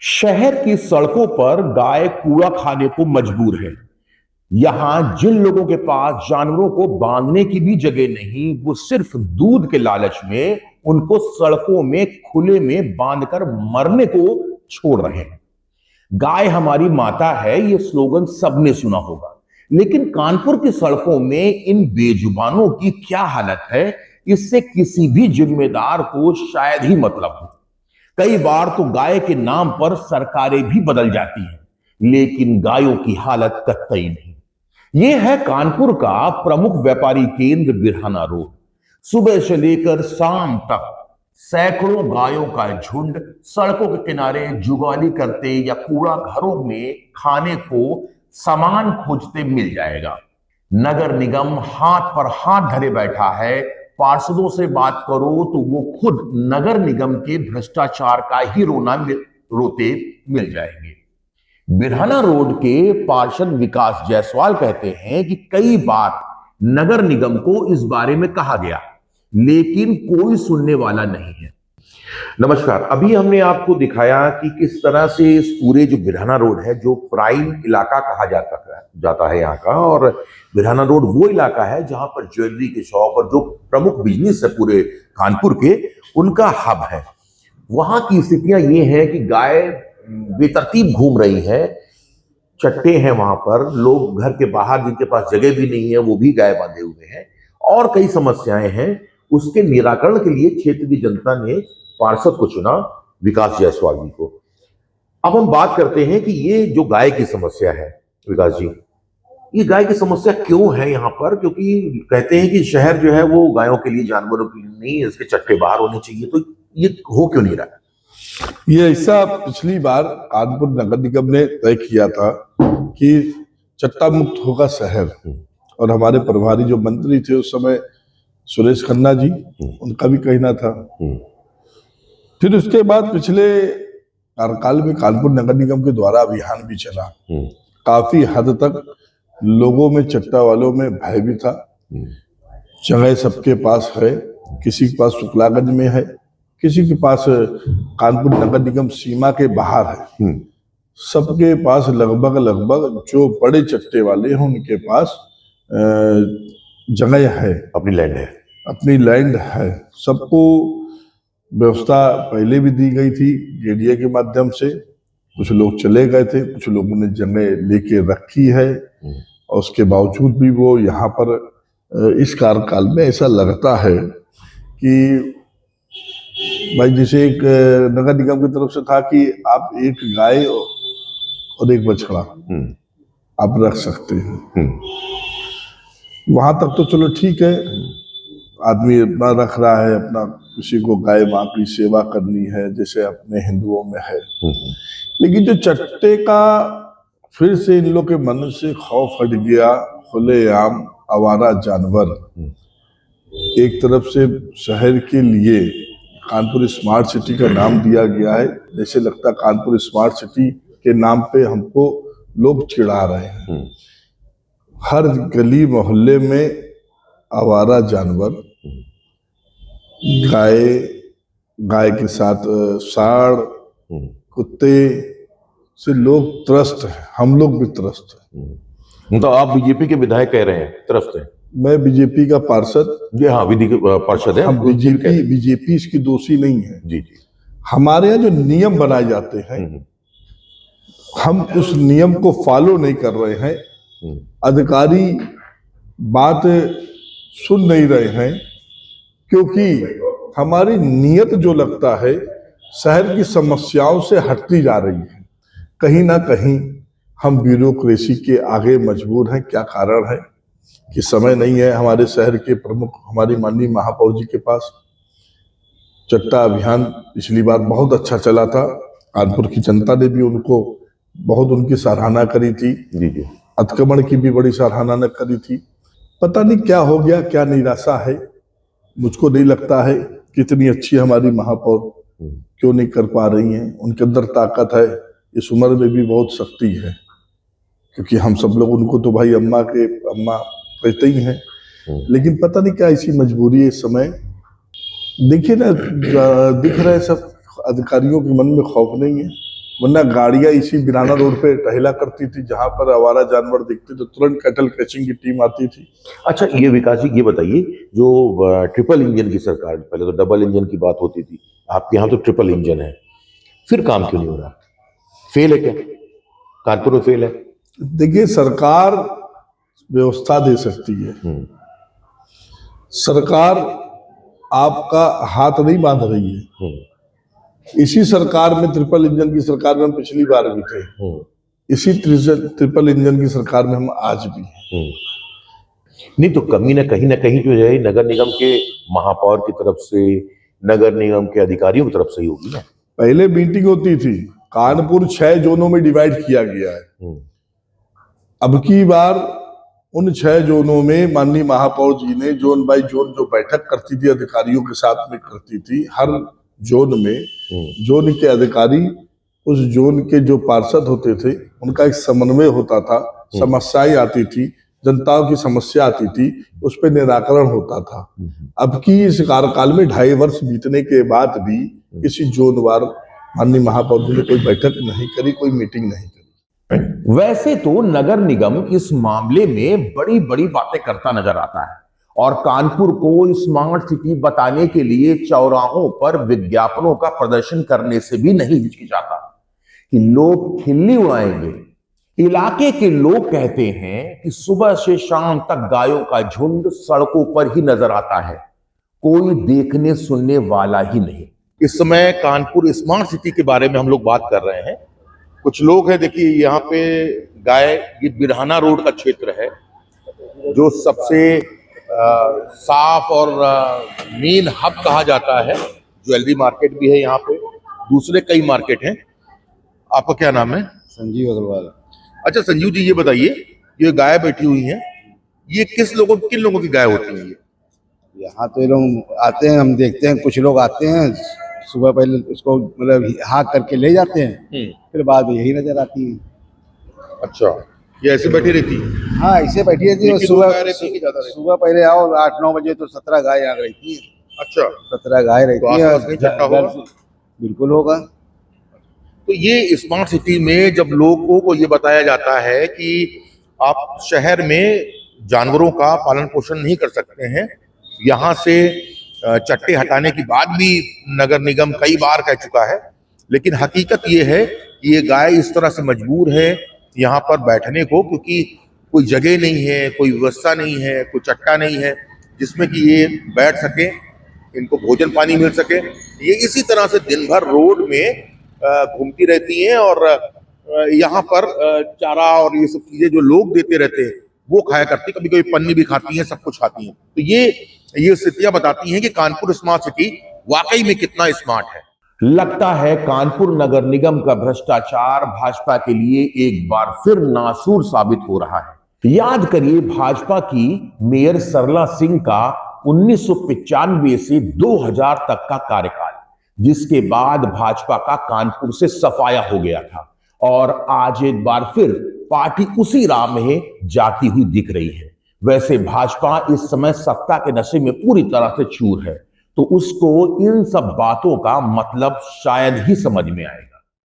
शहर की सड़कों पर गाय कूड़ा खाने को मजबूर है। यहां जिन लोगों के पास जानवरों को बांधने की भी जगह नहीं, वो सिर्फ दूध के लालच में उनको सड़कों में खुले में बांधकर मरने को छोड़ रहे हैं। गाय हमारी माता है, ये स्लोगन सबने सुना होगा, लेकिन कानपुर की सड़कों में इन बेजुबानों की क्या हालत है, इससे किसी भी जिम्मेदार को शायद ही मतलब हो। कई बार तो गाय के नाम पर सरकारें भी बदल जाती हैं, लेकिन गायों की हालत कतई नहीं। यह है कानपुर का प्रमुख व्यापारी केंद्र बिरहाना रोड। सुबह से लेकर शाम तक सैकड़ों गायों का झुंड सड़कों के किनारे जुगाली करते या कूड़ा घरों में खाने को सामान खोजते मिल जाएगा। नगर निगम हाथ पर हाथ धरे बैठा है। पार्षदों से बात करो तो वो खुद नगर निगम के भ्रष्टाचार का ही रोते मिल जाएंगे। बिरहाना रोड के पार्षद विकास जायसवाल कहते हैं कि कई बार नगर निगम को इस बारे में कहा गया, लेकिन कोई सुनने वाला नहीं है। नमस्कार। अभी हमने आपको दिखाया कि किस तरह से इस पूरे जो बिरहाना रोड है, जो प्राइम इलाका कहा जाता है यहाँ का, और बिरहाना रोड वो इलाका है जहां पर ज्वेलरी के शॉप और जो प्रमुख बिजनेस है पूरे कानपुर के, उनका हब है। वहां की स्थितियां ये हैं कि गाय बेतरतीब घूम रही है। चट्टे हैं वहां पर, लोग घर के बाहर जिनके पास जगह भी नहीं है वो भी गाय बांधे हुए हैं, और कई समस्याएं हैं। उसके निराकरण के लिए क्षेत्र की जनता ने पार्षद को चुना, विकास जायसवाल जी को। अब हम बात करते हैं कि ये जो गाय की समस्या है, विकास जी, ये गाय की समस्या क्यों है यहाँ पर? क्योंकि कहते हैं कि शहर जो है वो गायों के लिए, जानवरों के लिए नहीं है, इसके चट्टे बाहर होने चाहिए, तो ये हो क्यों नहीं रहा? ये ऐसा पिछली बार कानपुर नगर निगम ने तय किया था कि चट्टा मुक्त होगा शहर, और हमारे प्रभारी जो मंत्री थे उस समय सुरेश खन्ना जी, उनका भी कहना था। फिर उसके बाद पिछले कार्यकाल में कानपुर नगर निगम के द्वारा अभियान भी चला। काफी हद तक लोगों में, चट्टा वालों में भय भी था। जगह सबके पास है, किसी के पास शुक्लागंज में है, किसी के पास कानपुर नगर निगम सीमा के बाहर है। सबके पास लगभग जो बड़े चट्टे वाले हैं उनके पास जगह है, अपनी लैंड है। सबको व्यवस्था पहले भी दी गई थी जेडीए के माध्यम से। कुछ लोग चले गए थे, कुछ लोगों ने जगह लेके रखी है, और उसके बावजूद भी वो यहाँ पर इस कार्यकाल में ऐसा लगता है कि भाई, जैसे एक नगर निगम की तरफ से था कि आप एक गाय और एक बछड़ा आप रख सकते हैं। वहां तक तो चलो ठीक है, आदमी अपना रख रहा है, अपना किसी को गाय माँ की सेवा करनी है जैसे अपने हिंदुओं में है। लेकिन जो चट्टे का फिर से इन लोग के मन से खौफ हट गया। खुलेआम आवारा जानवर, एक तरफ से शहर के लिए कानपुर स्मार्ट सिटी का नाम दिया गया है, जैसे लगता कानपुर स्मार्ट सिटी के नाम पे हमको लोग चिढ़ा रहे हैं। हर गली मोहल्ले में आवारा जानवर, गाय के साथ साड़, कुत्ते से लोग त्रस्त हैं। हम लोग भी त्रस्त हैं। तो आप बीजेपी के विधायक कह रहे हैं त्रस्त हैं? मैं बीजेपी का पार्षद, जी हाँ, विधि के पार्षद है। हम बीजेपी इसकी दोषी नहीं है। जी जी। हमारे यहाँ जो नियम बनाए जाते हैं, हम उस नियम को फॉलो नहीं कर रहे हैं। अधिकारी बात सुन नहीं रहे हैं, क्योंकि हमारी नीयत जो लगता है शहर की समस्याओं से हटती जा रही है। कहीं ना कहीं हम ब्यूरोक्रेसी के आगे मजबूर हैं। क्या कारण है कि समय नहीं है हमारे शहर के प्रमुख, हमारी माननीय महापौर जी के पास। चट्टा अभियान पिछली बार बहुत अच्छा चला था, कानपुर की जनता ने भी उनको बहुत उनकी सराहना करी थी। जी जी। अतिक्रमण की भी बड़ी सराहना करी थी। पता नहीं क्या हो गया, क्या निराशा है। मुझको नहीं लगता है कितनी अच्छी हमारी महापौर क्यों नहीं कर पा रही हैं। उनके अंदर ताकत है, इस उम्र में भी बहुत शक्ति है, क्योंकि हम सब लोग उनको तो भाई अम्मा कहते ही हैं। लेकिन पता नहीं क्या ऐसी मजबूरी है इस समय। देखिए ना, दिख रहा है सब अधिकारियों के मन में खौफ नहीं है। वरना गाड़ियां इसी बिराना रोड पे टहला करती थी, जहां पर आवारा जानवर दिखते तो तुरंत कैटल कैचिंग की टीम आती थी। अच्छा, ये विकास जी ये बताइए, जो ट्रिपल इंजन की सरकार, पहले तो डबल इंजन की बात होती थी, आपके यहाँ तो ट्रिपल इंजन है, फिर काम क्यों नहीं हो रहा? फेल है क्या? कानपुर में फेल है? देखिए, सरकार व्यवस्था दे सकती है, सरकार आपका हाथ नहीं बांध रही है। इसी सरकार में, ट्रिपल इंजन की सरकार में हम पिछली बार भी थे, इसी ट्रिपल इंजन की सरकार में हम आज भी हैं। नहीं तो कमी ना कहीं जो है नगर निगम के महापौर की तरफ से, नगर निगम के अधिकारियों की तरफ से ही होगी ना। पहले मीटिंग होती थी, कानपुर 6 जोनों में डिवाइड किया गया है। अब की बार उन 6 जोनों में माननीय महापौर जी ने जोन बाय जोन जो बैठक करती थी, अधिकारियों के साथ में करती थी, हर जोन में जोन के अधिकारी, उस जोन के जो पार्षद होते थे, उनका एक समन्वय होता था, समस्याएं आती थी, जनताओं की समस्या आती थी, उस पर निराकरण होता था। अब की इस कार्यकाल में 2.5 वर्ष बीतने के बाद भी किसी जोनवार माननीय महापौर जी ने कोई बैठक नहीं करी, कोई मीटिंग नहीं करी। वैसे तो नगर निगम इस मामले में बड़ी बड़ी बातें करता नजर आता है और कानपुर को स्मार्ट सिटी बताने के लिए चौराहों पर विज्ञापनों का प्रदर्शन करने से भी नहीं हिचकिचाता कि लोग खिल्ली उड़ाएंगे। इलाके के लोग कहते हैं कि सुबह से शाम तक गायों का झुंड सड़कों पर ही नजर आता है, कोई देखने सुनने वाला ही नहीं। इस समय कानपुर स्मार्ट सिटी के बारे में हम लोग बात कर रहे हैं। कुछ लोग हैं, देखिए यहाँ पे गाय, ये बिरहाना रोड का क्षेत्र है जो सबसे साफ और मेन हब कहा जाता है। ज्वेलरी मार्केट भी है यहाँ पे, दूसरे कई मार्केट हैं। आपका क्या नाम है? संजीव अग्रवाल। अच्छा संजीव जी, ये बताइए, ये गाय बैठी हुई हैं, ये किन लोगों की गाय होती है? यहाँ तो ये लोग आते हैं, हम देखते हैं, कुछ लोग आते हैं सुबह, पहले उसको मतलब हाँक करके ले जाते हैं, फिर बाद में यही नजर आती है। अच्छा, ये ऐसे बैठी रहती है? हाँ, ऐसे बैठी रहती है। सुबह पहले आओ 8-9 बजे तो 17 गाय आ रहती है। अच्छा, 17 गाय रहती है। बिल्कुल होगा। तो ये स्मार्ट सिटी में जब लोगों को ये बताया जाता है कि आप शहर में जानवरों का पालन पोषण नहीं कर सकते हैं, यहाँ से चट्टे हटाने की बात भी नगर निगम कई बार कह चुका है, लेकिन हकीकत ये है कि ये गाय इस तरह से मजबूर है यहाँ पर बैठने को, क्योंकि कोई जगह नहीं है, कोई व्यवस्था नहीं है, कोई चट्टा नहीं है जिसमें कि ये बैठ सके, इनको भोजन पानी मिल सके। ये इसी तरह से दिन भर रोड में घूमती रहती हैं और यहाँ पर चारा और ये सब चीजें जो लोग देते रहते हैं वो खाया करती, कभी कभी पन्नी भी खाती हैं, सब कुछ खाती हैं। तो ये स्थितियां बताती हैं कि कानपुर स्मार्ट सिटी वाकई में कितना स्मार्ट है। लगता है कानपुर नगर निगम का भ्रष्टाचार भाजपा के लिए एक बार फिर नासूर साबित हो रहा है। याद करिए भाजपा की मेयर सरला सिंह का 1995 से 2000 तक का कार्यकाल, जिसके बाद भाजपा का कानपुर से सफाया हो गया था और आज एक बार फिर पार्टी उसी राह में जाती हुई दिख रही है। वैसे भाजपा इस समय सत्ता के नशे में पूरी तरह से चूर है, तो उसको इन सब बातों का मतलब शायद ही समझ में आएगा।